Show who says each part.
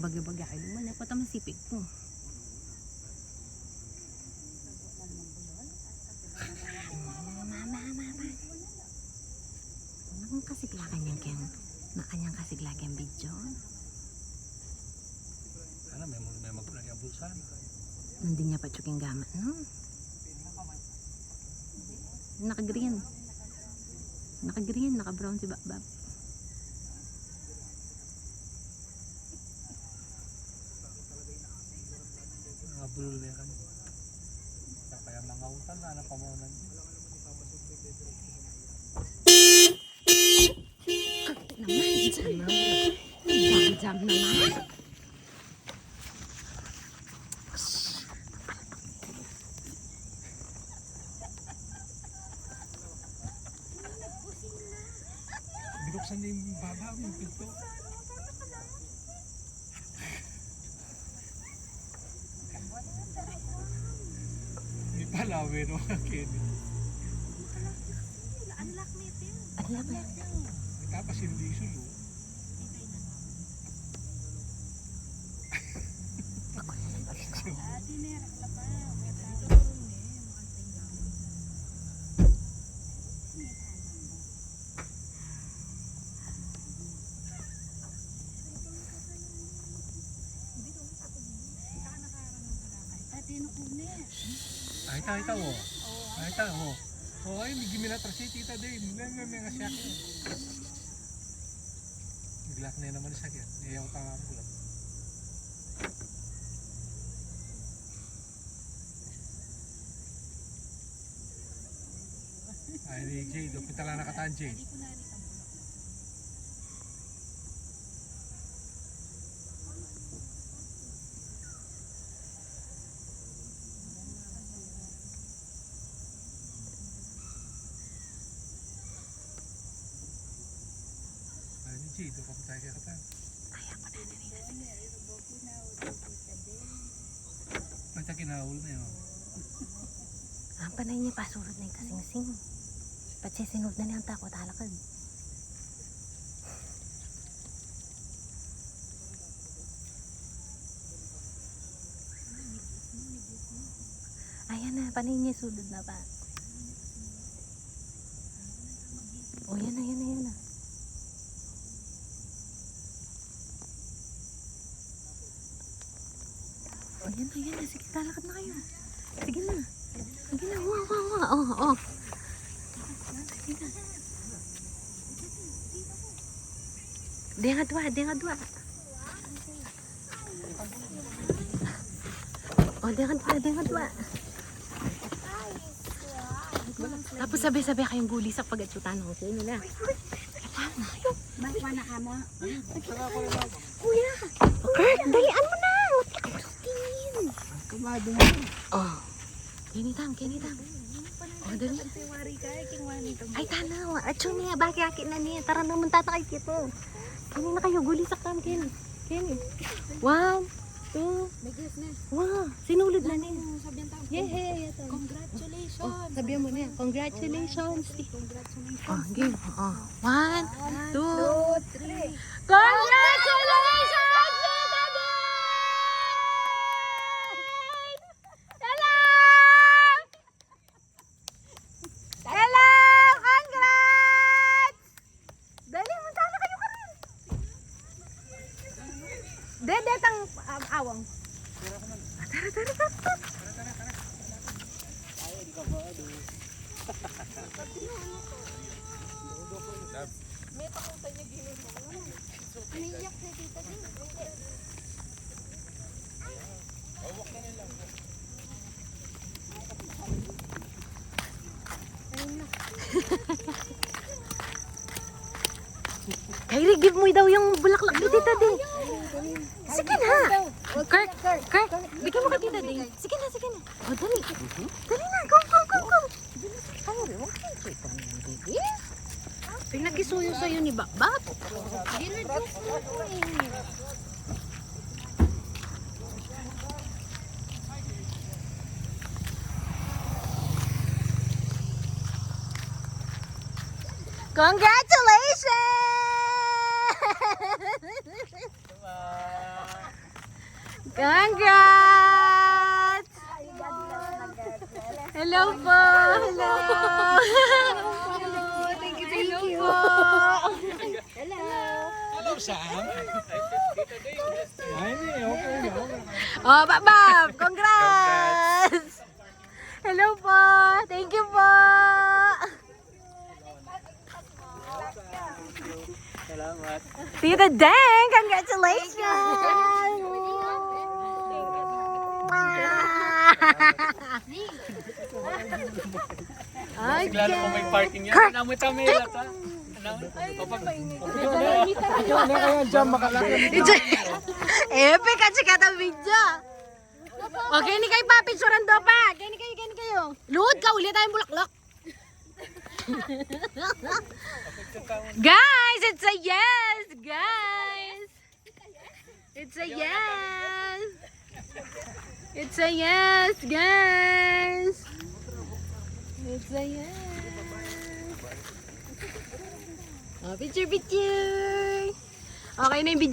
Speaker 1: Baga-baga kayo naman. Dapat ang masipig po. Mama. Anong kasiglakan yan kayang na kanyang kasiglakan video?
Speaker 2: Ano, may magulang yung bulsa.
Speaker 1: Nandun niya pa tsuking gamat, no? Naka-green. Naka-green, naka-brown si Babab.
Speaker 2: Mga bulol na yan. Kaya mga utan na pamunan.
Speaker 1: Naman, jam naman.
Speaker 2: Binuksan niya yung babaw, yung pinto. May palawe no, Kenny.
Speaker 1: Unlock.
Speaker 2: Tapos hindi sulo. Ay, tahu. Ay, tahu. Oh, ay, may giminatrasi tita din. May ngasyak. Naglak na naman sa akin. Ayaw ka nga bulat. Ay, di Jay. Doon kita lang nakataan, Jay. Jay, doon ka tayo kaya kata.
Speaker 1: Ayaw ko na
Speaker 2: May takinahul na yun.
Speaker 1: ang panay niya pasurod na yung kasing-sing. Pati sinod na niya ang takot halakad. Ayan na, panay niya sulod na pa. O yan na. O yan na. Sige, lalakad na kayo. Sige na. Wow. Sige na. Di nga dua. O, di nga dua. Tapos sabi-sabi kayong gulisak pag-atsutan ng sa'yo nila.
Speaker 3: Bakwa na ka mo?
Speaker 1: Kuya! Kurt, dalian mo na!
Speaker 3: Kumado mo.
Speaker 1: Oh. Kinitang. Oh, dali. Ay, tanaw. Atso niya, baki akin na niya. Tara naman tatakay kito. Kini na kayo, gulisak tam, Kini. 1, 2, wow, sinulid na niya. Yay!
Speaker 3: Congratulations.
Speaker 1: Oh, sabihan mo niya. Congratulations. Oh, game. Oh. 1, 2, 3. Congratulations! Hello! Congrats! Dali, munta na kayo ka rin. Dede tang awang. Tara. May pakunta niya gino'n mo. Aniyak na dito din. Awak na nila. Kyrie, give mo daw yung bulaklak ni Tita Day. Sige na. Kirk, bigyan mo ka Tita Day. Sige na. O, dali. Dali na, go. Kyrie, huwag kang chika mo, baby. Pinag-isuyo sa'yo ni Bakbak. Ginadjust mo ko eh. Congratulations! Congrats! Hello po! Hello! Thank you po!
Speaker 2: Hello, Sam. Ay, okay na.
Speaker 1: Oh, Bab! Congrats! Hello po! Thank you po!
Speaker 2: Salamat.
Speaker 1: Tita Deng! Congratulations!
Speaker 2: Lalo kung may parking yan. Namit kami lata.
Speaker 1: Epic at sika ng video. Okay, ni kayo papicturan do pa. Kaya kayo. Luhod ka, uli tayong bulaklak. Guys, it's a yes, guys. It's a yes. It's a yes, guys. It's a yes. Oh, picture. Okay na yung video.